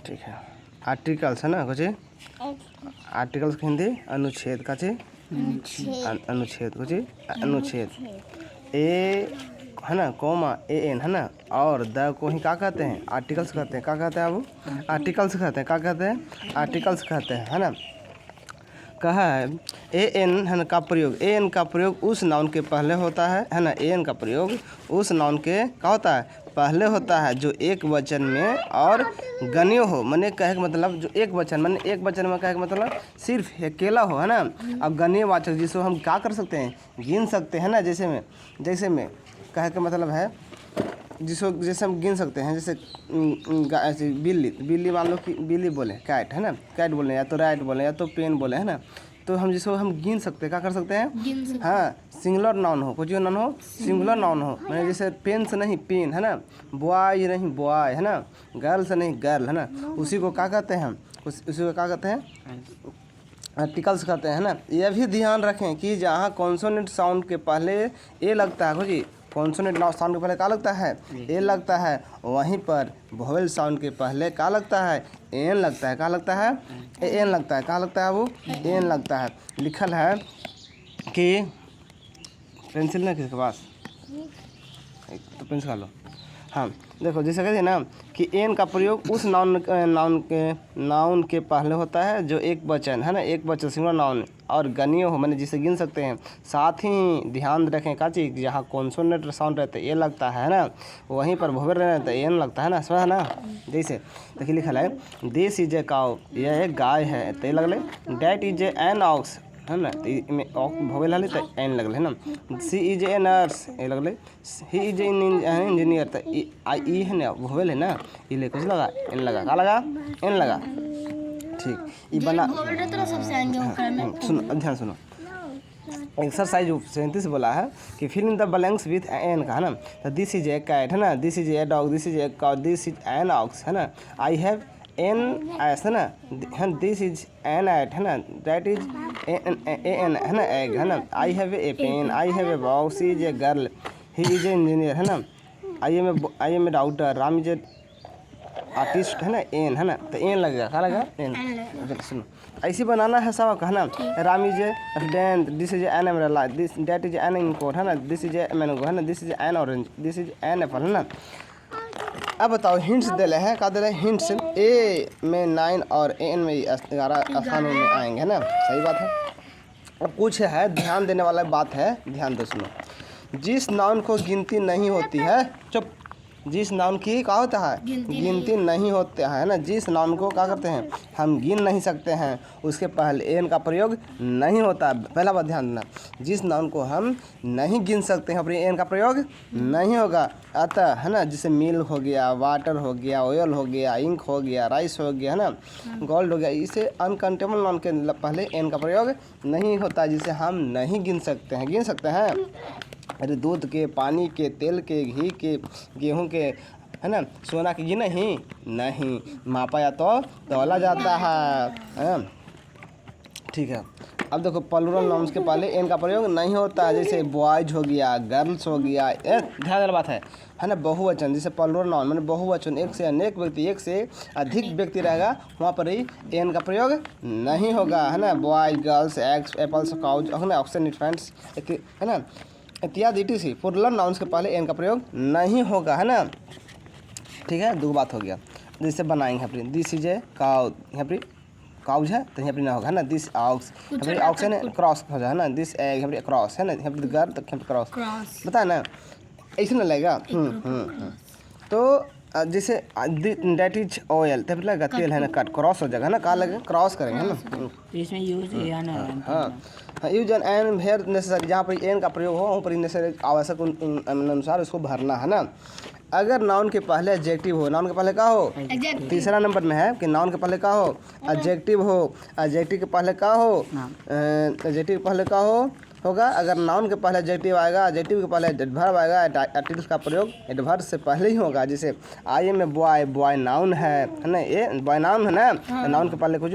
ठीक है। आर्टिकल्स है ना कुछ आर्टिकल्स के हिंदी अनुच्छेद का अनुच्छेद कुछ अनुच्छेद ए है ना कोमा ए एन है ना और द को ही क्या कहते हैं आर्टिकल्स कहते हैं। क्या कहते हैं अब आर्टिकल्स कहते हैं। क्या कहते हैं आर्टिकल्स कहते हैं है ना। कहा है ए एन है ना का प्रयोग ए एन का प्रयोग उस नाउन के पहले होता है ना। ए एन का प्रयोग उस नाउन के क्या होता है पहले होता है जो एक वचन में और गण्य हो। मैंने कहे का मतलब जो एक वचन मैंने एक वचन में कहे का मतलब सिर्फ अकेला हो है ना। अब गण्यवाचक जिसको हम क्या कर सकते हैं गिन सकते हैं ना। जैसे में कहे का मतलब है जिसको जैसे हम गिन सकते हैं जैसे बिल्ली मान लो कि बिल्ली बोले कैट है ना कैट बोले या तो रैट बोले या तो पेन बोले है ना। तो हम जिसको हम गिन सकते हैं क्या कर सकते हैं हाँ सिंगुलर नाउन हो कुछ नाउन हो सिंगुलर नाउन हो मैंने जैसे पेन से नहीं पेन है ना बॉय नहीं बॉय है ना गर्ल से नहीं गर्ल है ना। उसी को क्या कहते हैं हम उसी को क्या कहते हैं आर्टिकल्स कहते हैं ना। यह भी ध्यान रखें कि जहाँ कॉन्सोनेंट साउंड के पहले ए लगता है जी कॉन्सोनेंट साउंड के पहले क्या लगता है ए लगता है वहीं पर वोवेल साउंड के पहले क्या लगता है एन लगता है। क्या लगता है एन लगता है। क्या लगता है वो एन लगता है। लिखल है कि पेंसिल ना किसके पास तो पेंसिल खा लो। हाँ देखो जैसे कहते हैं ना कि एन का प्रयोग उस नाउन के पहले होता है जो एक वचन है ना एक वचन सिंगुलर नाउन और गणीय हो मैंने जिसे गिन सकते हैं। साथ ही ध्यान रखें का चीज़ जहाँ कॉन्सोनेंट साउंड रहता है ए लगता है ना वहीं पर वोवेल रहता है एन लगता है ना समझ ना। जैसे देखिए लिखा है दिस इज ए काउ यह एक गाय है तो लगल that is A an ox है ना तो भोवेल हल तो एन लगल है ना। सी इज ए नर्स ए लगल ही इज इंजीनियर तो ई है ना भोवेल है ना ये कुछ लगा एन लगा का लगा एन लगा ठीक ये बना सुनो ध्यान सुनो एक्सरसाइज 37 बोला है कि fill in the blanks with an का है ना। तो दिस इज ए कैट है ना this is a dog this is a cow this is an ox है ना। आई हैव एन एस है ना दिस इज एन एट है ना दैट इज एन है ना एग है ना। I have a pen I have a box is a girl he is a engineer है ना। I am a doctor Ram is a artist है ना एन है ना तो एन लगेगा क्या लगेगा एन। सुनो ऐसे बनाना है सब है ना। Ram is a student this is an umbrella this that is an inkpot है ना दिस इज ए मैंगो है ना this is an orange this is an apple है ना। अब बताओ हिंट्स दे रहे हैं क्या दे रहे हैं हिंट्स ए में 9 और एन में 11 स्थानों में आएंगे है ना सही बात है। अब कुछ है ध्यान देने वाला बात है ध्यान दो सुनो। जिस नाउन को गिनती नहीं होती है चुप जिस नाउन की क्या होता है गिनती नहीं होता है ना जिस नाउन को क्या करते हैं हम गिन नहीं सकते हैं उसके पहले एन का प्रयोग नहीं होता। पहला बात ध्यान देना जिस नाउन को हम नहीं गिन सकते हैं अपने एन का प्रयोग नहीं होगा। अतः है ना जैसे मिल्क हो गया वाटर हो गया ऑयल हो गया इंक हो गया राइस हो गया है ना गोल्ड हो गया इसे अनकाउंटेबल नाउन के पहले एन का प्रयोग नहीं होता जिसे हम नहीं गिन सकते हैं। गिन सकते हैं अरे दूध के पानी के तेल के घी के गेहूं के है ना सोना के गिने ही नहीं मापा या तो तोला जाता है ठीक है। अब देखो प्लूरल नाउन्स के पहले एन का प्रयोग नहीं होता जैसे बॉयज हो गया गर्ल्स हो गया ध्यान वाली बात है ना। बहुवचन जैसे प्लूरल नाउन मैंने बहुवचन एक से अनेक व्यक्ति एक से अधिक व्यक्ति रहेगा वहाँ पर ही एन का प्रयोग नहीं होगा है ना। Boys girls eggs apples cows है ना ऑक्सीजन इन्फेंट्स है ना इत्यादि टी प्लूरल नाउन्स के पहले एन का प्रयोग नहीं होगा है ना। ठीक है दो बात हो गया जैसे बनाएंगे यहाँ पर दिस इज ए काउ यहाँ पर काउज है तो यहाँ पर ना होगा है ना दिस ऑक्स यहाँ पर ऑक्स है ना क्रॉस हो जाए है ना दिस एग यहाँ पर क्रॉस है ना यहाँ पर गर्ल तो यहाँ पर क्रॉस बता ना ऐसे ना लगेगा। तो जैसे डेट इज ऑयल तब लगेगा तेल है ना कट क्रॉस हो जाएगा ना कहाँ लगेगा क्रॉस करेंगे है ना। इसमें यूज हाँ यूज एन वेयर नेसेसरी जहाँ पर एन का प्रयोग हो वहाँ पर नेसेसरी आवश्यक अनुसार उसको भरना है ना। अगर नाउन के पहले एडजेक्टिव हो नाउन के पहले क्या हो तीसरा नंबर में है कि नाउन के पहले क्या हो एडजेक्टिव हो एडजेक्टिव के पहले क्या हो एडजेक्टिव के पहले क्या हो होगा। अगर नाउन के पहले एडजेक्टिव आएगा एडजेक्टिव के पहले एडवर्ब आएगा आर्टिकल्स का प्रयोग एडवर्ब से पहले ही होगा। जैसे I am a boy boy noun है ना ये बॉय नाउन है ना नाउन के पहले कुछ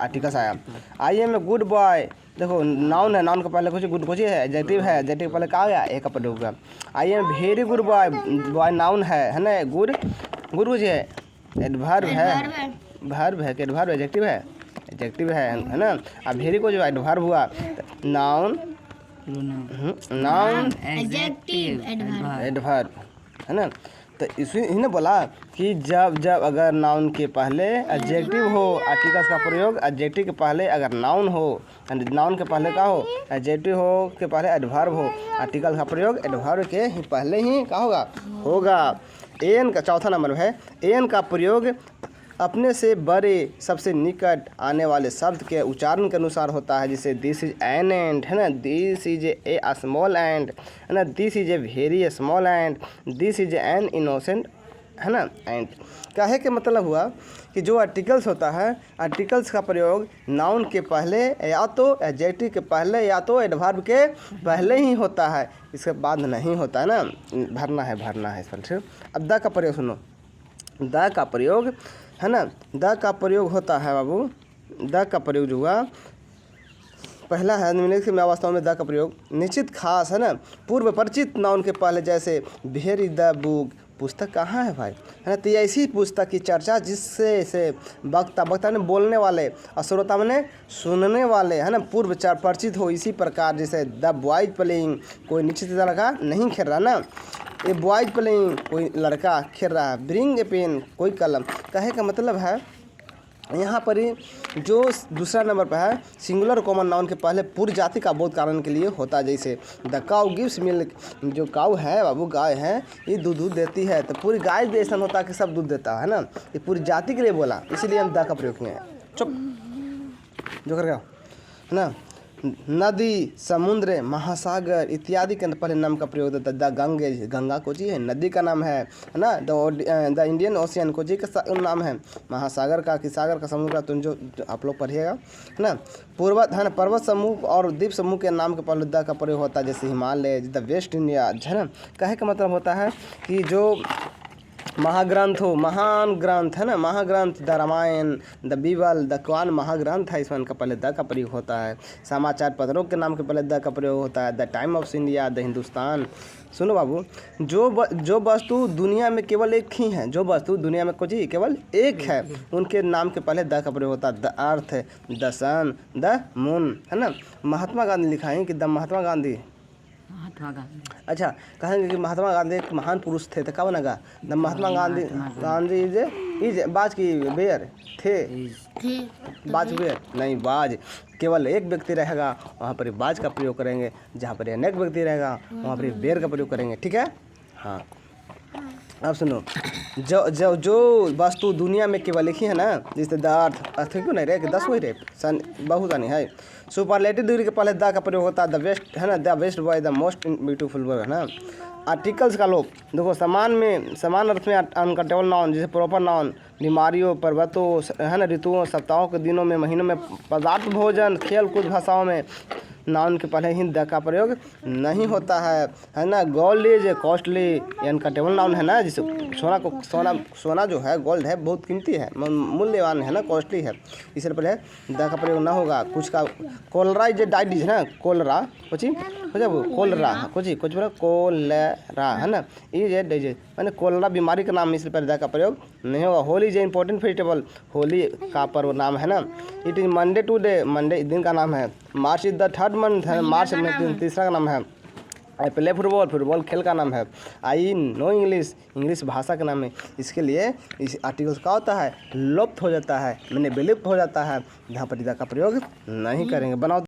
आर्टिकल्स आया। I am a good boy देखो नाउन है नाउन के पहले कुछ गुड कुछ है एडजेक्टिव है एडजेक्टिव के पहले क्या गया एक का प्रयोग होगा। I am very good boy boy noun है ना गुड गुड कुछ है एडवर्ब है एडवर्ब है कि एडवर्ब एडजेक्टिव है? एडजेक्टिव है ना। अब वेरी को जो एडवर्ब हुआ नाउन नाउन एडवर्ब है ना। तो इसी ने बोला कि जब अगर नाउन के पहले एडजेक्टिव हो, आर्टिकल्स का प्रयोग एडजेक्टिव के पहले अगर नाउन हो, नाउन के पहले का हो एडजेक्टिव हो, के पहले एडवर्ब हो, आर्टिकल का प्रयोग एडवर्ब के ही पहले ही का होगा। एन का चौथा नंबर है एन का प्रयोग अपने से बड़े सबसे निकट आने वाले शब्द के उच्चारण के अनुसार होता है। जैसे दिस इज एन एंड है ना, this is A small and है ना, this is a very small and, this is an innocent है ना एंड। कहे के मतलब हुआ कि जो आर्टिकल्स होता है, आर्टिकल्स का प्रयोग नाउन के पहले या तो एडजेक्टिव के पहले या तो एडवर्ब के पहले ही होता है, इसके बाद नहीं होता है ना। भरना है इस पर। ठीक, अब द का प्रयोग सुनो। द का प्रयोग है ना, द का प्रयोग होता है बाबू। द का प्रयोग जो हुआ पहला है निम्नलिखित में अवस्थाओं में द का प्रयोग निश्चित खास है ना, पूर्व परिचित नाउन के पहले, जैसे वेरी द बुक, पुस्तक कहाँ है भाई है ना। तो ऐसी पुस्तक की चर्चा जिससे से वक्ता ने बोलने वाले और श्रोता ने सुनने वाले है ना पूर्व परिचित हो। इसी प्रकार जैसे द बॉयज प्लेइंग, कोई निश्चित लड़का नहीं खेल रहा ना, ए बॉयज प्लेइंग कोई लड़का खेल रहा है, ब्रिंग ए पेन कोई कलम। कहे का मतलब है यहाँ पर ही जो दूसरा नंबर पर है सिंगुलर कॉमन नाउन के पहले पूरी जाति का बोध कारण के लिए होता है। जैसे द काउ गिव्स मिल्क, जो काउ है बाबू गाय है ये दूध देती है, तो पूरी गाय भी ऐसा होता है कि सब दूध देता है ना, ये पूरी जाति के लिए बोला, इसीलिए हम द का प्रयोग किए हैं। चुप जो कर गया है ना। नदी, समुद्र, महासागर इत्यादि के पहले नाम का प्रयोग होता है। द गंगे, गंगा को जी है नदी का नाम है ना। द इंडियन ओशियन को जी का नाम है, महासागर का कि सागर का समुद्र का, तुम जो आप लोग पढ़िएगा है ना। है ना, पर्वत समूह और द्वीप समूह के नाम के पहले द का प्रयोग होता है, जैसे हिमालय, द वेस्ट इंडिया है ना। कहे का मतलब होता है कि जो महाग्रंथ हो, महान ग्रंथ है ना, महाग्रंथ the Ramayana, the Bible, the Quran महाग्रंथ है, इसमें का पहले द का प्रयोग होता है। समाचार पत्रों के नाम के पहले द का प्रयोग होता है। The time of India, the Hindustan. सुनो बाबू, जो वस्तु दुनिया में केवल एक ही है, जो वस्तु दुनिया में कुछ ही केवल एक है, उनके नाम के पहले द का प्रयोग होता है। The earth, the sun, the moon है ना। महात्मा गांधी लिखा है कि द महात्मा गांधी। अच्छा, कहेंगे कि महात्मा गांधी एक महान पुरुष थे, तो क्या बनेगा? द महात्मा गांधी इज बाज की बेयर थे, बाज बेयर नहीं, बाज केवल एक व्यक्ति रहेगा वहाँ पर बाज का प्रयोग करेंगे, जहाँ पर अनेक व्यक्ति रहेगा वहाँ पर बेयर का प्रयोग करेंगे। ठीक है, हाँ। अब सुनो, जो वस्तु दुनिया में केवल एक ही है ना, जैसे द अर्थ क्यों नहीं रहे कि 10 वही रहे, सन बहुत नहीं है। सुपरलेटिव डिग्री के पहले द का प्रयोग होता है। द बेस्ट है ना, the best boy, the most beautiful boy है ना। आर्टिकल्स का लोप देखो, समान अर्थ में अनकंटेबल नाउन, जैसे प्रॉपर नाउन बीमारियों, पर्वतों है ना, ऋतुओं, सप्ताहों के दिनों में, महीनों में, पदार्थ, भोजन, खेल कूद भाषाओं में नाउन के पहले ही द का प्रयोग नहीं होता है ना। Gold is costly, uncountable noun है ना, जिसे सोना जो है गोल्ड है बहुत कीमती है, मूल्यवान है ना, कॉस्टली है, इसलिए पहले द का प्रयोग ना होगा। कुछ का कोलरा इज डाइट है ना, कोलरा कुछ हो जाए कोलरा कुछ बोला कोलरा है ना, इज ए डिजीज मैंने कोलरा बीमारी का नाम, इसलिए पहले द का प्रयोग नहीं होगा। Holi is a important festival, Holi का पर्व नाम है ना। It is Monday today, Monday दिन का नाम है। March is the third month है, मार्च में तीसरा का नाम है। आई प्ले फुटबॉल खेल का नाम है। आई नो इंग्लिश भाषा का नाम है। इसके लिए इस आर्टिकल्स का होता है लुप्त हो जाता है, मैंने विलुप्त हो जाता है, जहाँ पर द का प्रयोग नहीं करेंगे। बनाओ।